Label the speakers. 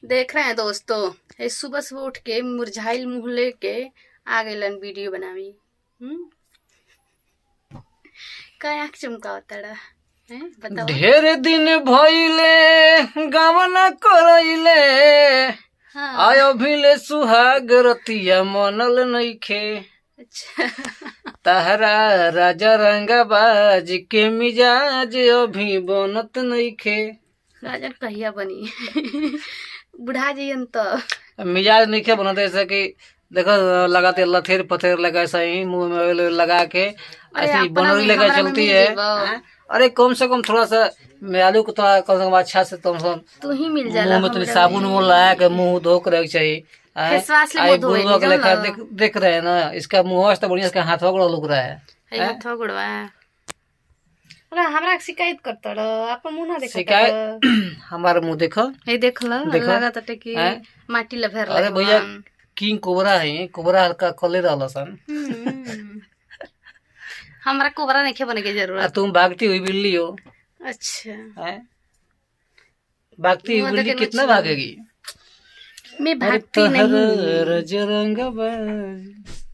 Speaker 1: देख रहे हैं दोस्तों, ये सुबह सुबह उठ के मुरझाइल मुंह लेके आ गइलन वीडियो बनावी। का आँख चमकाव तड़ा है बताओ।
Speaker 2: ढेर दिन भइले गवना करइले
Speaker 1: हाँ
Speaker 2: आयो भिले सुहाग रतिया मनल नइखे।
Speaker 1: अच्छा
Speaker 2: तहरा राजा रंगाबाज के मिजाज अभी बनत नइखे।
Speaker 1: राजन कहिया बनी बुढ़ा जइयन तो
Speaker 2: मिजाज नइखे बनत ऐसे कि देखो लगाते लथेर पथेर लगा सही मुंह में ऑयल लगा के
Speaker 1: अरे
Speaker 2: ऐसी
Speaker 1: अपना
Speaker 2: बनोरी
Speaker 1: में
Speaker 2: लेकर
Speaker 1: हमरा में
Speaker 2: चलती
Speaker 1: मिल
Speaker 2: है।
Speaker 1: जेबो।
Speaker 2: हैं? अरे कम से कम थोड़ा सा आलू को थोड़ा कम से कम अच्छा से तुम
Speaker 1: तू ही मिल जाला
Speaker 2: मुंह में थोड़ी
Speaker 1: हमरा
Speaker 2: साबुन
Speaker 1: में।
Speaker 2: वो लगा के मुंह धो के रख चाहिए।
Speaker 1: फेस वाश ले
Speaker 2: आई
Speaker 1: मुंह धोए
Speaker 2: बुढ़वा के
Speaker 1: नहीं
Speaker 2: लेखा
Speaker 1: जानला।
Speaker 2: देख रहे हैं ना, इसका मुंह तो बढ़िया, इसका हाथ वगड़ा लुक रहा है।
Speaker 1: है हाथ गुड़वा अरे हमरा के शिकायत करता रो अपन मुंह ना देखा
Speaker 2: शिकायत हमारा मुंह देखो
Speaker 1: हे देख ल
Speaker 2: देखो।
Speaker 1: लगा तटे कि
Speaker 2: हैं?
Speaker 1: माटी लफेर
Speaker 2: अरे भैया किंग कोबरा है, कोबरा का कले रहल सन।
Speaker 1: हमरा कोबरा नहीं बने के
Speaker 2: आ
Speaker 1: जरूरत।
Speaker 2: तुम भागती हुई बिल्ली हो।
Speaker 1: अच्छा
Speaker 2: हैं? भागती हुई
Speaker 1: मुंह
Speaker 2: बिल्ली
Speaker 1: देखे
Speaker 2: कितना
Speaker 1: मछली।
Speaker 2: भागेगी?
Speaker 1: मैं
Speaker 2: अरे
Speaker 1: भागती नहीं।
Speaker 2: रंगाबाज